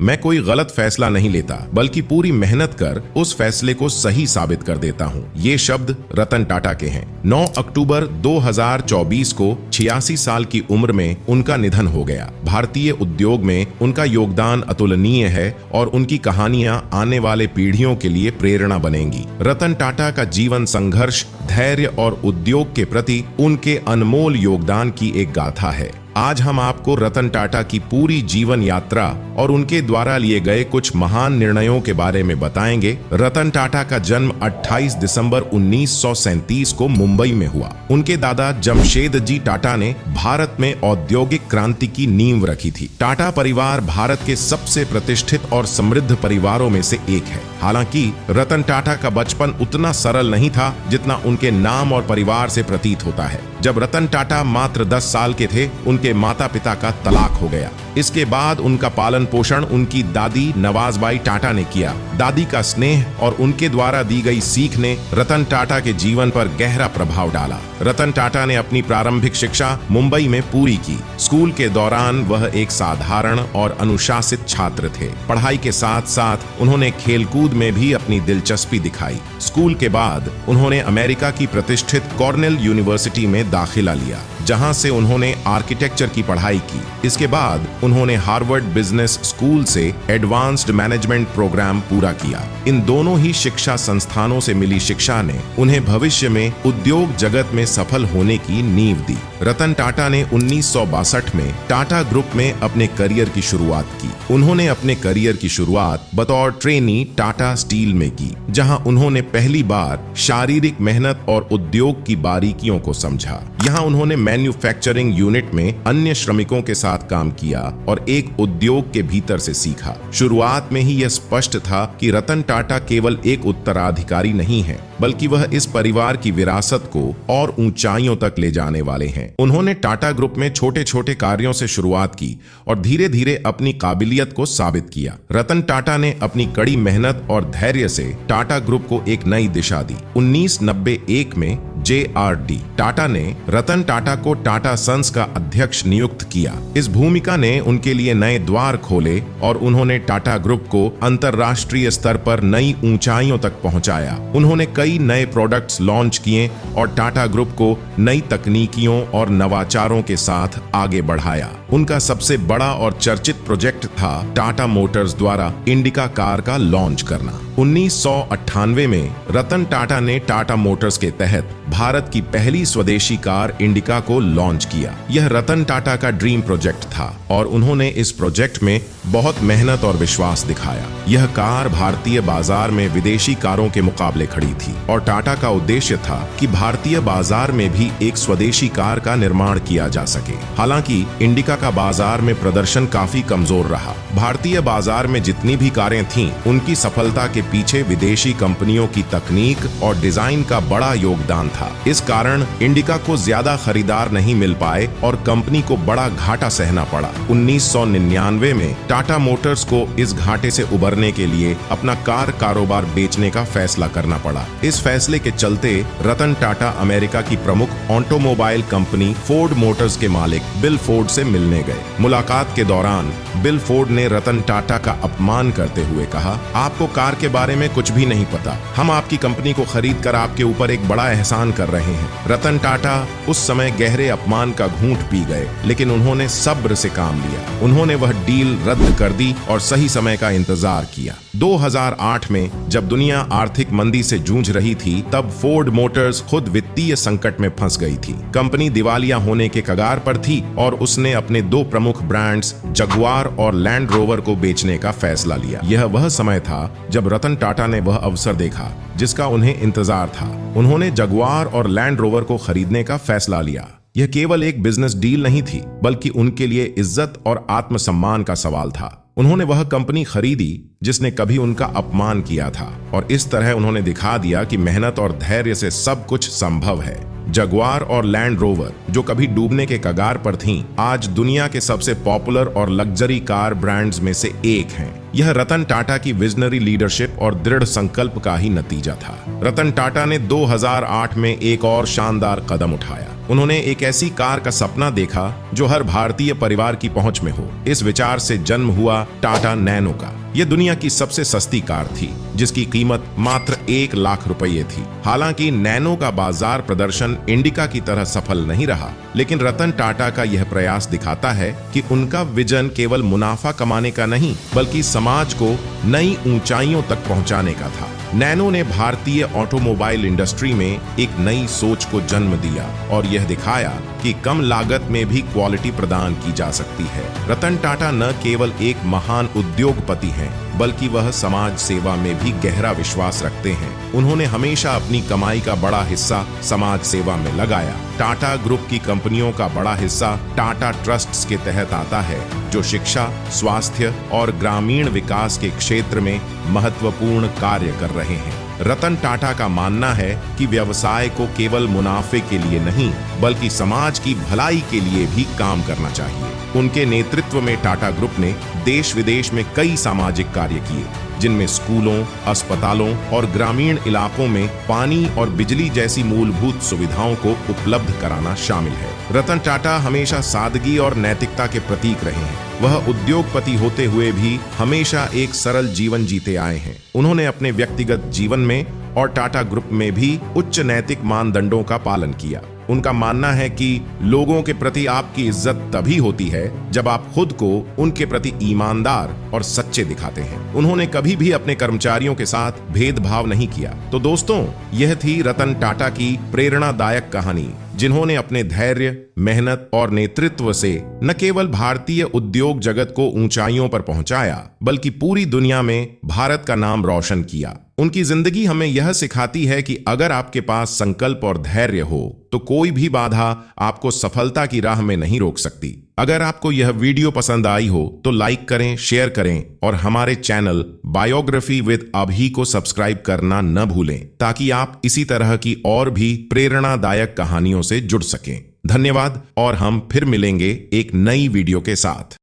मैं कोई गलत फैसला नहीं लेता, बल्कि पूरी मेहनत कर उस फैसले को सही साबित कर देता हूँ। ये शब्द रतन टाटा के हैं। 9 अक्टूबर 2024 को 86 साल की उम्र में उनका निधन हो गया। भारतीय उद्योग में उनका योगदान अतुलनीय है और उनकी कहानियां आने वाले पीढ़ियों के लिए प्रेरणा बनेंगी। रतन टाटा का जीवन संघर्ष, धैर्य और उद्योग के प्रति उनके अनमोल योगदान की एक गाथा है। आज हम आपको रतन टाटा की पूरी जीवन यात्रा और उनके द्वारा लिए गए कुछ महान निर्णयों के बारे में बताएंगे। रतन टाटा का जन्म 28 दिसंबर 1937 को मुंबई में हुआ। उनके दादा जमशेद जी टाटा ने भारत में औद्योगिक क्रांति की नींव रखी थी। टाटा परिवार भारत के सबसे प्रतिष्ठित और समृद्ध परिवारों में से एक है। हालांकि रतन टाटा का बचपन उतना सरल नहीं था जितना उनके नाम और परिवार से प्रतीत होता है। जब रतन टाटा मात्र 10 साल के थे, उनके माता पिता का तलाक हो गया। इसके बाद उनका पालन पोषण उनकी दादी नवाजबाई टाटा ने किया। दादी का स्नेह और उनके द्वारा दी गई सीख ने रतन टाटा के जीवन पर गहरा प्रभाव डाला। रतन टाटा ने अपनी प्रारंभिक शिक्षा मुंबई में पूरी की। स्कूल के दौरान वह एक साधारण और अनुशासित छात्र थे। पढ़ाई के साथ साथ उन्होंने खेलकूद में भी अपनी दिलचस्पी दिखाई। स्कूल के बाद उन्होंने अमेरिका की प्रतिष्ठित कॉर्नेल यूनिवर्सिटी में दाखिला लिया, जहां से उन्होंने आर्किटेक्चर की पढ़ाई की। इसके बाद उन्होंने हार्वर्ड बिजनेस स्कूल से एडवांस्ड मैनेजमेंट प्रोग्राम पूरा किया। इन दोनों ही शिक्षा संस्थानों से मिली शिक्षा ने उन्हें भविष्य में उद्योग जगत में सफल होने की नींव दी। रतन टाटा ने 1962 में टाटा ग्रुप में अपने करियर की शुरुआत की। उन्होंने अपने करियर की शुरुआत बतौर ट्रेनी टाटा स्टील में की, जहां उन्होंने पहली बार शारीरिक मेहनत और उद्योग की बारीकियों को समझा। यहाँ उन्होंने मैन्युफैक्चरिंग यूनिट में अन्य श्रमिकों के साथ काम किया और एक उद्योग के भीतर से सीखा। शुरुआत में ही यह स्पष्ट था कि रतन टाटा केवल एक उत्तराधिकारी नहीं है, बल्कि वह इस परिवार की विरासत को और ऊंचाइयों तक ले जाने वाले हैं। उन्होंने टाटा ग्रुप में छोटे छोटे कार्यों से शुरुआत की और धीरे धीरे अपनी काबिलियत को साबित किया। रतन टाटा ने अपनी कड़ी मेहनत और धैर्य से टाटा ग्रुप को एक नई दिशा दी। 1991 में JRD टाटा ने रतन टाटा को टाटा सन्स का अध्यक्ष नियुक्त किया। इस भूमिका ने उनके लिए नए द्वार खोले और उन्होंने टाटा ग्रुप को अंतर्राष्ट्रीय स्तर पर नई ऊंचाइयों तक पहुंचाया। उन्होंने कई नए प्रोडक्ट्स लॉन्च किए और टाटा ग्रुप को नई तकनीकियों और नवाचारों के साथ आगे बढ़ाया। उनका सबसे बड़ा और चर्चित प्रोजेक्ट था टाटा मोटर्स द्वारा इंडिका कार का लॉन्च करना। 1998 में रतन टाटा ने टाटा मोटर्स के तहत भारत की पहली स्वदेशी कार इंडिका को लॉन्च किया। यह रतन टाटा का ड्रीम प्रोजेक्ट था और उन्होंने इस प्रोजेक्ट में बहुत मेहनत और विश्वास दिखाया। यह कार भारतीय बाजार में विदेशी कारों के मुकाबले खड़ी थी और टाटा का उद्देश्य था कि भारतीय बाजार में भी एक स्वदेशी कार का निर्माण किया जा सके। हालांकि इंडिका का बाजार में प्रदर्शन काफी कमजोर रहा। भारतीय बाजार में जितनी भी कारें थीं, उनकी सफलता के पीछे विदेशी कंपनियों की तकनीक और डिजाइन का बड़ा योगदान था। इस कारण इंडिका को ज्यादा खरीदार नहीं मिल पाए और कंपनी को बड़ा घाटा सहना पड़ा। 1999 में टाटा मोटर्स को इस घाटे से उबरने के लिए अपना कार कारोबार बेचने का फैसला करना पड़ा। इस फैसले के चलते रतन टाटा अमेरिका की प्रमुख ऑटोमोबाइल कंपनी फोर्ड मोटर्स के मालिक बिल फोर्ड से मिलने गए। मुलाकात के दौरान बिल फोर्ड ने रतन टाटा का अपमान करते हुए कहा, आपको कार के बारे में कुछ भी नहीं पता। हम आपकी कंपनी को खरीद कर आपके ऊपर एक बड़ा एहसान कर रहे हैं। रतन टाटा उस समय गहरे अपमान का घूंट पी गए, लेकिन उन्होंने सब्र से काम लिया। उन्होंने वह डील रद्द कर दी और सही समय का इंतजार किया। 2008 में जब दुनिया आर्थिक मंदी से जूझ रही थी, तब फोर्ड मोटर्स खुद वित्तीय संकट में फंस गई थी। कंपनी दिवालिया होने के कगार पर थी और उसने अपने दो प्रमुख ब्रांड्स जगुआर और लैंड रोवर को बेचने का फैसला लिया। यह वह समय था जब रतन टाटा ने वह अवसर देखा जिसका उन्हें इंतजार था। उन्होंने जगुआर और लैंड रोवर को खरीदने का फैसला लिया। यह केवल एक बिजनेस डील नहीं थी, बल्कि उनके लिए इज्जत और आत्मसम्मान का सवाल था। उन्होंने वह कंपनी खरीदी जिसने कभी उनका अपमान किया था और इस तरह उन्होंने दिखा दिया कि मेहनत और धैर्य से सब कुछ संभव है। जगुआर और लैंड रोवर, जो कभी डूबने के कगार पर थीं, आज दुनिया के सबसे पॉपुलर और लग्जरी कार ब्रांड्स में से एक हैं। यह रतन टाटा की विजनरी लीडरशिप और दृढ़ संकल्प का ही नतीजा था। रतन टाटा ने 2008 में एक और शानदार कदम उठाया। उन्होंने एक ऐसी कार का सपना देखा जो हर भारतीय परिवार की पहुंच में हो। इस विचार से जन्म हुआ टाटा नैनो का। यह दुनिया की सबसे सस्ती कार थी, जिसकी कीमत मात्र 1 लाख रुपये थी। हालांकि नैनो का बाजार प्रदर्शन इंडिका की तरह सफल नहीं रहा, लेकिन रतन टाटा का यह प्रयास दिखाता है कि उनका विजन केवल मुनाफा कमाने का नहीं, बल्कि समाज को नई ऊंचाइयों तक पहुंचाने का था। नैनो ने भारतीय ऑटोमोबाइल इंडस्ट्री में एक नई सोच को जन्म दिया और यह दिखाया कि कम लागत में भी क्वालिटी प्रदान की जा सकती है। रतन टाटा न केवल एक महान उद्योगपति हैं, बल्कि वह समाज सेवा में भी गहरा विश्वास रखते हैं। उन्होंने हमेशा अपनी कमाई का बड़ा हिस्सा समाज सेवा में लगाया। टाटा ग्रुप की कंपनियों का बड़ा हिस्सा टाटा ट्रस्ट्स के तहत आता है, जो शिक्षा, स्वास्थ्य और ग्रामीण विकास के क्षेत्र में महत्वपूर्ण कार्य कर रहे हैं। रतन टाटा का मानना है कि व्यवसाय को केवल मुनाफे के लिए नहीं, बल्कि समाज की भलाई के लिए भी काम करना चाहिए। उनके नेतृत्व में टाटा ग्रुप ने देश विदेश में कई सामाजिक कार्य किए, जिनमें स्कूलों, अस्पतालों और ग्रामीण इलाकों में पानी और बिजली जैसी मूलभूत सुविधाओं को उपलब्ध कराना शामिल है। रतन टाटा हमेशा सादगी और नैतिकता के प्रतीक रहे हैं। वह उद्योगपति होते हुए भी हमेशा एक सरल जीवन जीते आए हैं। उन्होंने अपने व्यक्तिगत जीवन में और टाटा ग्रुप में भी उच्च नैतिक मानदंडों का पालन किया। उनका मानना है कि लोगों के प्रति आपकी इज्जत तभी होती है जब आप खुद को उनके प्रति ईमानदार और सच्चे दिखाते हैं। उन्होंने कभी भी अपने कर्मचारियों के साथ भेदभाव नहीं किया। तो दोस्तों, यह थी रतन टाटा की प्रेरणादायक कहानी, जिन्होंने अपने धैर्य, मेहनत और नेतृत्व से न केवल भारतीय उद्योग जगत को ऊंचाइयों पर पहुंचाया, बल्कि पूरी दुनिया में भारत का नाम रोशन किया। उनकी जिंदगी हमें यह सिखाती है कि अगर आपके पास संकल्प और धैर्य हो, तो कोई भी बाधा आपको सफलता की राह में नहीं रोक सकती। अगर आपको यह वीडियो पसंद आई हो तो लाइक करें, शेयर करें और हमारे चैनल बायोग्राफी विद अभी को सब्सक्राइब करना न भूलें, ताकि आप इसी तरह की और भी प्रेरणादायक कहानियों से जुड़ सकें। धन्यवाद और हम फिर मिलेंगे एक नई वीडियो के साथ।